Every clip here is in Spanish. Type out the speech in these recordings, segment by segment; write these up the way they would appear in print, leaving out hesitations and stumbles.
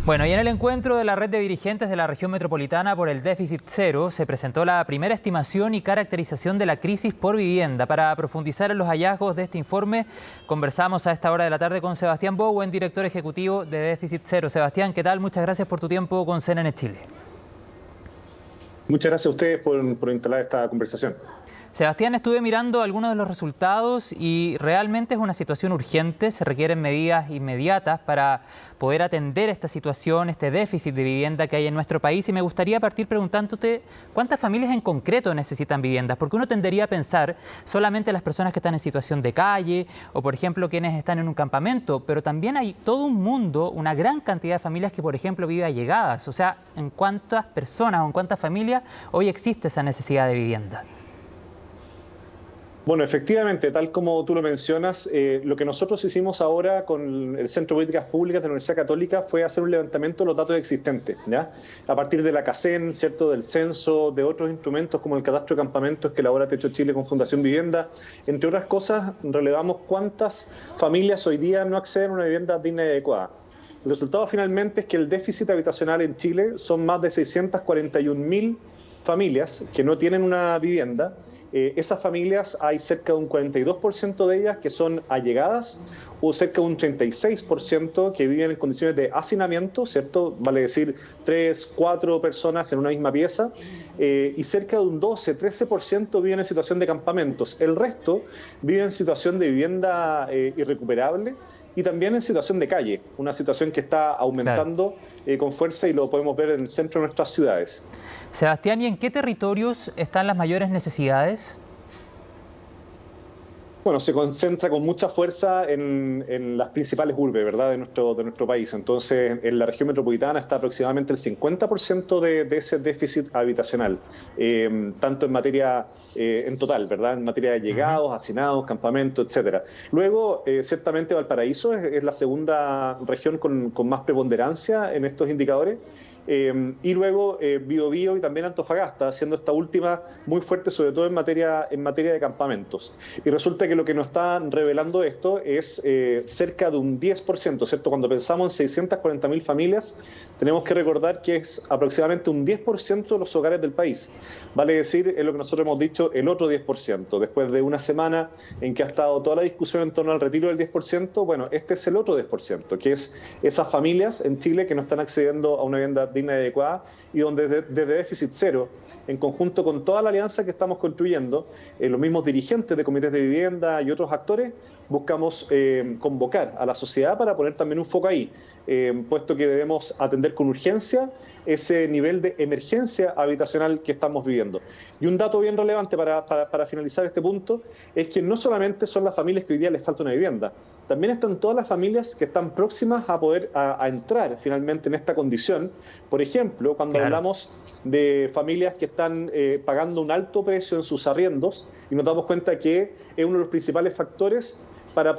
Bueno, y en el encuentro de la red de dirigentes de la región metropolitana por el déficit cero se presentó la primera estimación y caracterización de la crisis por vivienda. Para profundizar en los hallazgos de este informe, conversamos a esta hora de la tarde con Sebastián Bowen, director ejecutivo de Déficit Cero. Sebastián, ¿qué tal? Muchas gracias por tu tiempo con CNN Chile. Muchas gracias a ustedes por instalar esta conversación. Sebastián, estuve mirando algunos de los resultados y realmente es una situación urgente. Se requieren medidas inmediatas para poder atender esta situación, este déficit de vivienda que hay en nuestro país. Y me gustaría partir preguntándote cuántas familias en concreto necesitan viviendas, porque uno tendería a pensar solamente en las personas que están en situación de calle o, por ejemplo, quienes están en un campamento, pero también hay todo un mundo, una gran cantidad de familias que, por ejemplo, vive allegadas. O sea, ¿en cuántas personas o en cuántas familias hoy existe esa necesidad de vivienda? Bueno, efectivamente, tal como tú lo mencionas, lo que nosotros hicimos ahora con el Centro de Políticas Públicas de la Universidad Católica fue hacer un levantamiento de los datos existentes, ¿ya? A partir de la CACEN, ¿cierto?, del censo, de otros instrumentos como el catastro de campamentos que elabora Techo Chile con Fundación Vivienda. Entre otras cosas, relevamos cuántas familias hoy día no acceden a una vivienda digna y adecuada. El resultado finalmente es que el déficit habitacional en Chile son más de 641.000 familias que no tienen una vivienda. Esas familias hay cerca de un 42% de ellas que son allegadas o cerca de un 36% que viven en condiciones de hacinamiento, ¿cierto? Vale decir 3, 4 personas en una misma pieza, y cerca de un 12-13% viven en situación de campamentos. El resto vive en situación de vivienda irrecuperable y también en situación de calle, una situación que está aumentando con fuerza y lo podemos ver en el centro de nuestras ciudades. Sebastián, ¿y en qué territorios están las mayores necesidades? Bueno, se concentra con mucha fuerza en las principales urbes, ¿verdad?, de nuestro país. Entonces, en la región metropolitana está aproximadamente el 50% de ese déficit habitacional, tanto en materia, en total, ¿verdad?, en materia de llegados, hacinados, campamentos, etcétera. Luego, ciertamente Valparaíso es la segunda región con más preponderancia en estos indicadores. Y luego Biobío y también Antofagasta, siendo esta última muy fuerte, sobre todo en materia de campamentos. Y resulta que lo que nos está revelando esto es cerca de un 10%, ¿cierto? Cuando pensamos en 640.000 familias, tenemos que recordar que es aproximadamente un 10% de los hogares del país. Vale decir, es lo que nosotros hemos dicho, el otro 10%. Después de una semana en que ha estado toda la discusión en torno al retiro del 10%, bueno, este es el otro 10%, que es esas familias en Chile que no están accediendo a una vivienda digna y adecuada, y donde desde Déficit Cero, en conjunto con toda la alianza que estamos construyendo, los mismos dirigentes de comités de vivienda y otros actores, buscamos convocar a la sociedad para poner también un foco ahí, puesto que debemos atender con urgencia ese nivel de emergencia habitacional que estamos viviendo. Y un dato bien relevante para finalizar este punto es que no solamente son las familias que hoy día les falta una vivienda, también están todas las familias que están próximas a poder a entrar finalmente en esta condición. Por ejemplo, cuando hablamos de familias que están pagando un alto precio en sus arriendos, y nos damos cuenta que es uno de los principales factores para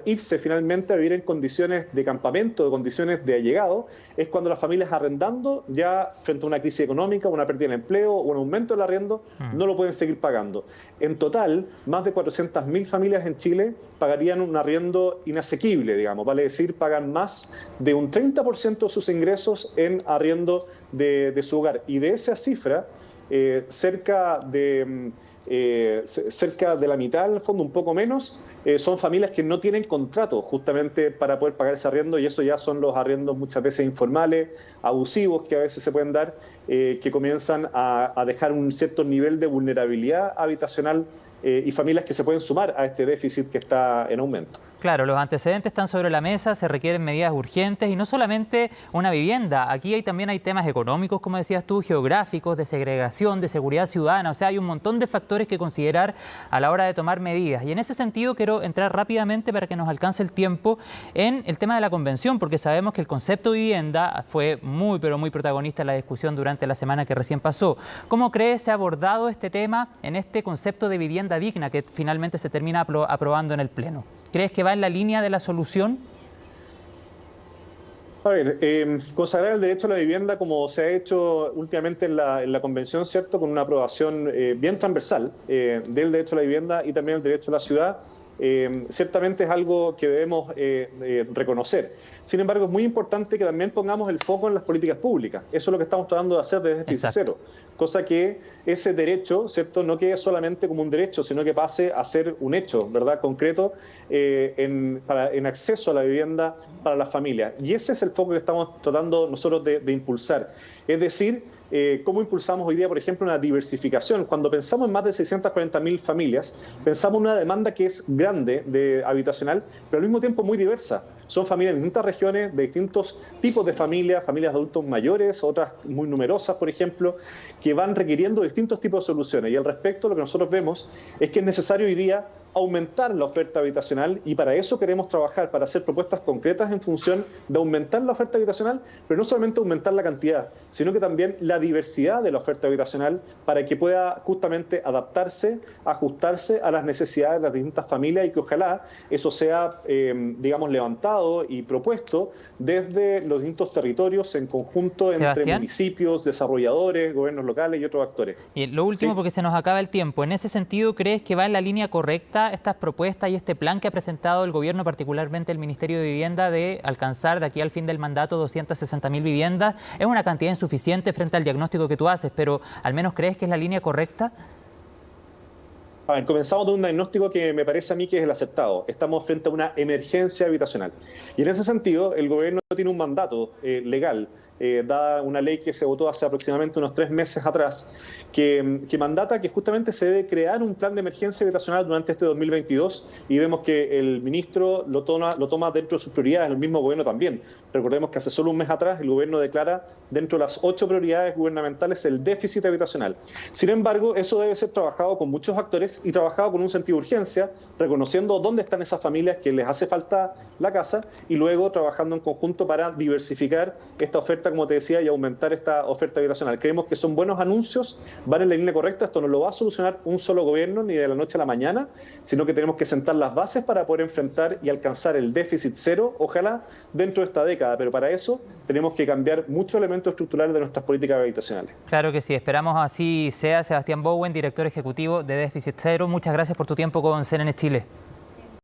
irse finalmente a vivir en condiciones de campamento, de condiciones de allegado, es cuando las familias arrendando, ya frente a una crisis económica, una pérdida de empleo o un aumento del arriendo, no lo pueden seguir pagando. En total, más de 400.000 familias en Chile pagarían un arriendo inasequible, digamos, vale decir, pagan más de un 30% de sus ingresos en arriendo de su hogar. Y de esa cifra, cerca de la mitad, en el fondo, un poco menos, son familias que no tienen contrato justamente para poder pagar ese arriendo, y eso ya son los arriendos muchas veces informales, abusivos, que a veces se pueden dar, que comienzan a dejar un cierto nivel de vulnerabilidad habitacional y familias que se pueden sumar a este déficit que está en aumento. Claro, los antecedentes están sobre la mesa, se requieren medidas urgentes y no solamente una vivienda. Aquí también hay temas económicos, como decías tú, geográficos, de segregación, de seguridad ciudadana. O sea, hay un montón de factores que considerar a la hora de tomar medidas. Y en ese sentido quiero entrar rápidamente para que nos alcance el tiempo en el tema de la convención, porque sabemos que el concepto de vivienda fue muy, pero muy protagonista en la discusión durante la semana que recién pasó. ¿Cómo crees se ha abordado este tema en este concepto de vivienda digna que finalmente se termina aprobando en el Pleno? ¿Crees que va en la línea de la solución? A ver, consagrar el derecho a la vivienda, como se ha hecho últimamente en la Convención, ¿cierto?, con una aprobación bien transversal del derecho a la vivienda y también el derecho a la ciudad, ciertamente es algo que debemos reconocer. Sin embargo, es muy importante que también pongamos el foco en las políticas públicas. Eso es lo que estamos tratando de hacer desde déficit cero, cosa que ese derecho, ¿cierto?, no quede solamente como un derecho, sino que pase a ser un hecho, ¿verdad?, concreto en acceso a la vivienda para las familias. Y ese es el foco que estamos tratando nosotros de impulsar. Es decir, cómo impulsamos hoy día, por ejemplo, una diversificación. Cuando pensamos en más de 640.000 familias, pensamos en una demanda que es grande de habitacional, pero al mismo tiempo muy diversa. Son familias de distintas regiones, de distintos tipos de familias, familias de adultos mayores, otras muy numerosas, por ejemplo, que van requiriendo distintos tipos de soluciones. Y al respecto, lo que nosotros vemos es que es necesario hoy día aumentar la oferta habitacional, y para eso queremos trabajar, para hacer propuestas concretas en función de aumentar la oferta habitacional, pero no solamente aumentar la cantidad, sino que también la diversidad de la oferta habitacional para que pueda justamente adaptarse, ajustarse a las necesidades de las distintas familias, y que ojalá eso sea, digamos, levantado y propuesto desde los distintos territorios en conjunto entre municipios, desarrolladores, gobiernos locales y otros actores. Y lo último, porque se nos acaba el tiempo, en ese sentido, ¿crees que va en la línea correcta estas propuestas y este plan que ha presentado el gobierno, particularmente el Ministerio de Vivienda, de alcanzar de aquí al fin del mandato 260.000 viviendas? Es una cantidad insuficiente frente al diagnóstico que tú haces, pero ¿al menos crees que es la línea correcta? A ver, comenzamos de un diagnóstico que me parece a mí que es el acertado. Estamos frente a una emergencia habitacional. Y en ese sentido, el gobierno tiene un mandato legal, dada una ley que se votó hace aproximadamente unos 3 meses atrás, que mandata que justamente se debe crear un plan de emergencia habitacional durante este 2022, y vemos que el ministro lo toma dentro de sus prioridades, el mismo gobierno también. Recordemos que hace solo un mes atrás el gobierno declara dentro de las 8 prioridades gubernamentales el déficit habitacional. Sin embargo, eso debe ser trabajado con muchos actores y trabajado con un sentido de urgencia, reconociendo dónde están esas familias que les hace falta la casa, y luego trabajando en conjunto para diversificar esta oferta, como te decía, y aumentar esta oferta habitacional. Creemos que son buenos anuncios, van en la línea correcta. Esto no lo va a solucionar un solo gobierno ni de la noche a la mañana, sino que tenemos que sentar las bases para poder enfrentar y alcanzar el déficit cero, ojalá, dentro de esta década. Pero para eso tenemos que cambiar muchos elementos estructurales de nuestras políticas habitacionales. Claro que sí, esperamos así sea. Sebastián Bowen, director ejecutivo de Déficit Cero, muchas gracias por tu tiempo con CNN Chile.